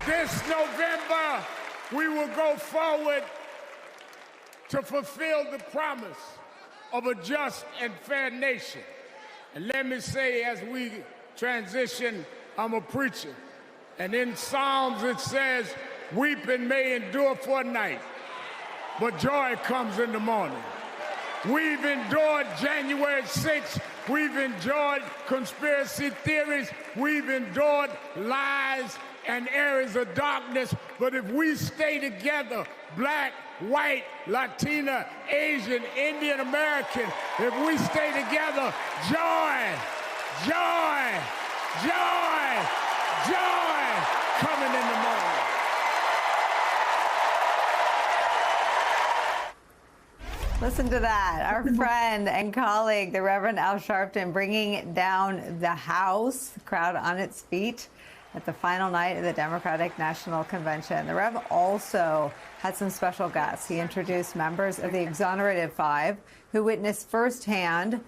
This November, we will go forward to fulfill the promise of a just and fair nation. And let me say, as we transition, I'm a preacher. And in Psalms it says, weeping may endure for a night, but joy comes in the morning. We've endured January 6th. We've endured conspiracy theories. We've endured lies and areas of darkness. But if we stay together, black, white, Latina, Asian, Indian American, if we stay together, joy, joy, joy, joy coming in the morning. Listen to that. Our friend and colleague, the Reverend Al Sharpton, bringing down the House, the crowd on its feet at the final night of the Democratic National Convention. The Rev also had some special guests. He introduced members of the Exonerated Five who witnessed firsthand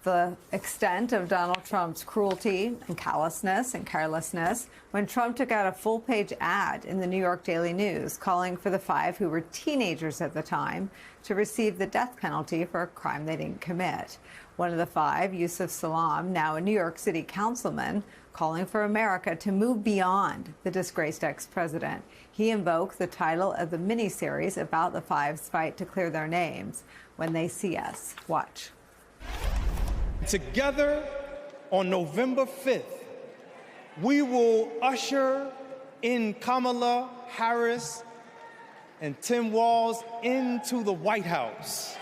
the extent of Donald Trump's cruelty and callousness and carelessness when Trump took out a full-page ad in the New York Daily News calling for the five, who were teenagers at the time, to receive the death penalty for a crime they didn't commit. One of the five, Yusuf Salaam, now a New York City councilman, calling for America to move beyond the disgraced ex-president. He invoked the title of the miniseries about the five's fight to clear their names, When They See Us. Watch. Together on November 5th, we will usher in Kamala Harris and Tim Walz into the White House.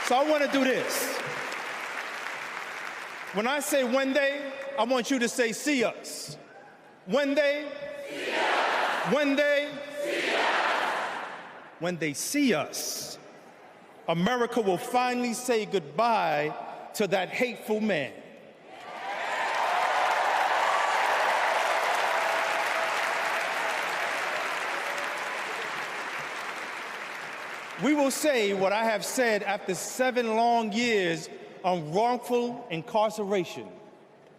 So I want to do this. When I say when they, I want you to say see us. When they, see us. When they, see us. When they see us, America will finally say goodbye to that hateful man. We will say what I have said after 7 long years of wrongful incarceration.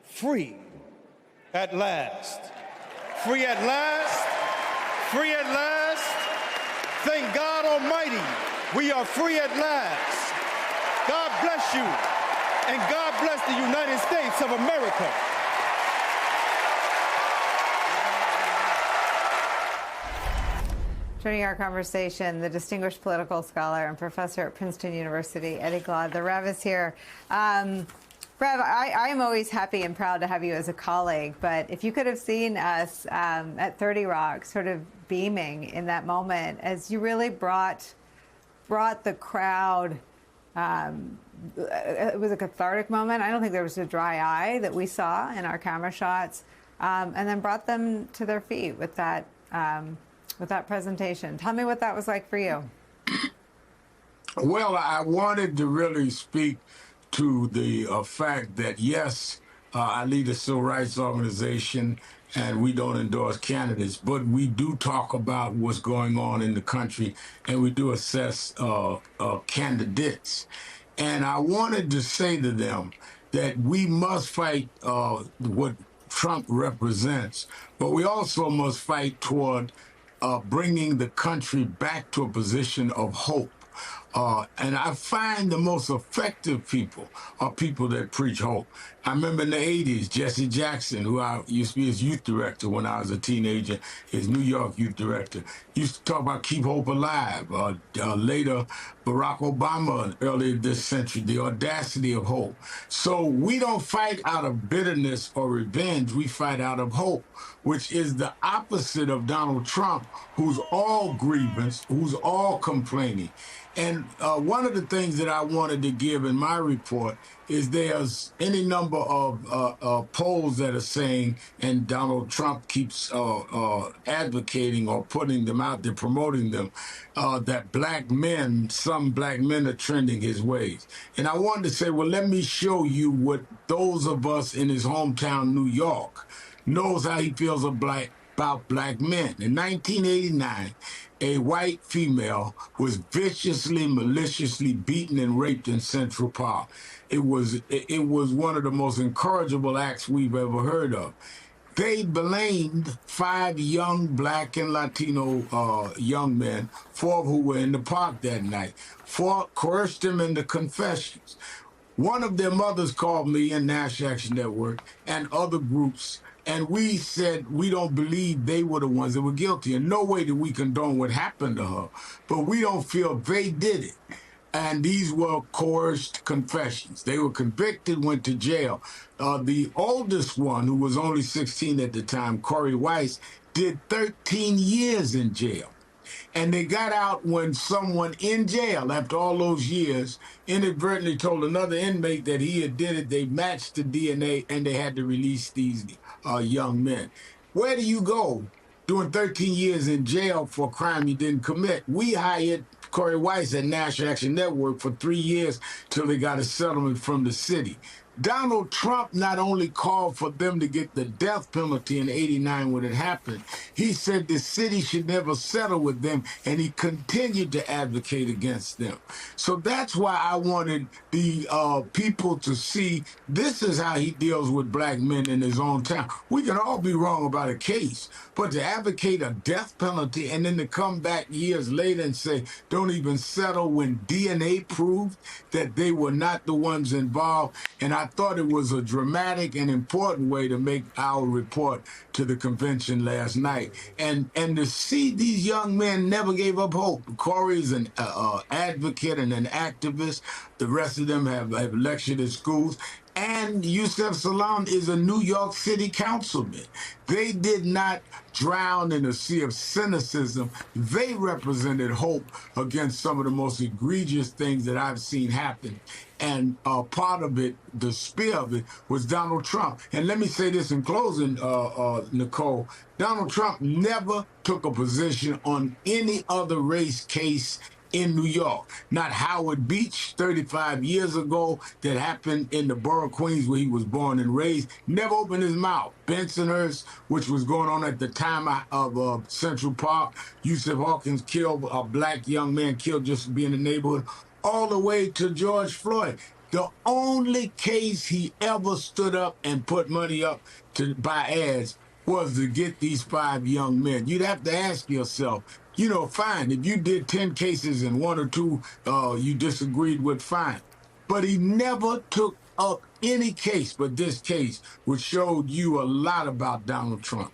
Free at last. Free at last. Free at last. Thank God Almighty, we are free at last. God bless you, and God bless the United States of America. Joining our conversation, the distinguished political scholar and professor at Princeton University, Eddie Glaude. The Rev is here. Rev, I am always happy and proud to have you as a colleague, but if you could have seen us at 30 Rock sort of beaming in that moment as you really brought the crowd, it was a cathartic moment. I don't think there was a dry eye that we saw in our camera shots, and then brought them to their feet with that presentation. Tell me what that was like for you. Well, I wanted to really speak to the fact that, yes, I lead a civil rights organization and we don't endorse candidates, but we do talk about what's going on in the country and we do assess candidates. And I wanted to say to them that we must fight what Trump represents, but we also must fight toward bringing the country back to a position of hope. And I find the most effective people are people that preach hope. I remember in the 80s, Jesse Jackson, who I used to be his youth director when I was a teenager, his New York youth director, used to talk about keep hope alive. Later, Barack Obama, earlier this century, the audacity of hope. So we don't fight out of bitterness or revenge, we fight out of hope, which is the opposite of Donald Trump, who's all grievance, who's all complaining. And one of the things that I wanted to give in my report is there's any number of polls that are saying, and Donald Trump keeps advocating or putting them out there, promoting them, that some black men are trending his ways. And I wanted to say, well, let me show you what those of us in his hometown, New York, knows how he feels about about black men. In 1989, a white female was viciously, maliciously beaten and raped in Central Park. It was one of the most incorrigible acts we've ever heard of. They blamed 5 young black and Latino young men, 4 who were in the park that night, coerced them into confessions. One of their mothers called me and Nash Action Network and other groups, and we said we don't believe they were the ones that were guilty. In no way do we condone what happened to her, but we don't feel they did it. And these were coerced confessions. They were convicted, went to jail. The oldest one, who was only 16 at the time, Corey Weiss, did 13 years in jail. And they got out when someone in jail, after all those years, inadvertently told another inmate that he had did it. They matched the DNA, and they had to release these young men. Where do you go doing 13 years in jail for a crime you didn't commit? We hired Corey Weiss at National Action Network for 3 years till they got a settlement from the city. Donald Trump not only called for them to get the death penalty in '89 when it happened, he said the city should never settle with them, and he continued to advocate against them. So that's why I wanted the people to see this is how he deals with black men in his own town. We can all be wrong about a case, but to advocate a death penalty and then to come back years later and say, don't even settle when DNA proved that they were not the ones involved. And I thought it was a dramatic and important way to make our report to the convention last night. And to see these young men never gave up hope. Corey's an advocate and an activist. The rest of them have lectured at schools. And Yusef Salaam is a New York City councilman. They did not drown in a sea of cynicism. They represented hope against some of the most egregious things that I've seen happen. And part of it, the spear of it, was Donald Trump. And let me say this in closing, Nicole. Donald Trump never took a position on any other race case in New York. Not Howard Beach 35 years ago that happened in the borough of Queens where he was born and raised. Never opened his mouth. Bensonhurst, which was going on at the time of Central Park. Yusuf Hawkins killed a black young man, killed just to be in the neighborhood, all the way to George Floyd. The only case he ever stood up and put money up to buy ads was to get these 5 young men. You'd have to ask yourself, fine, if you did 10 cases and 1 or 2 you disagreed with, fine. But he never took up any case but this case, which showed you a lot about Donald Trump.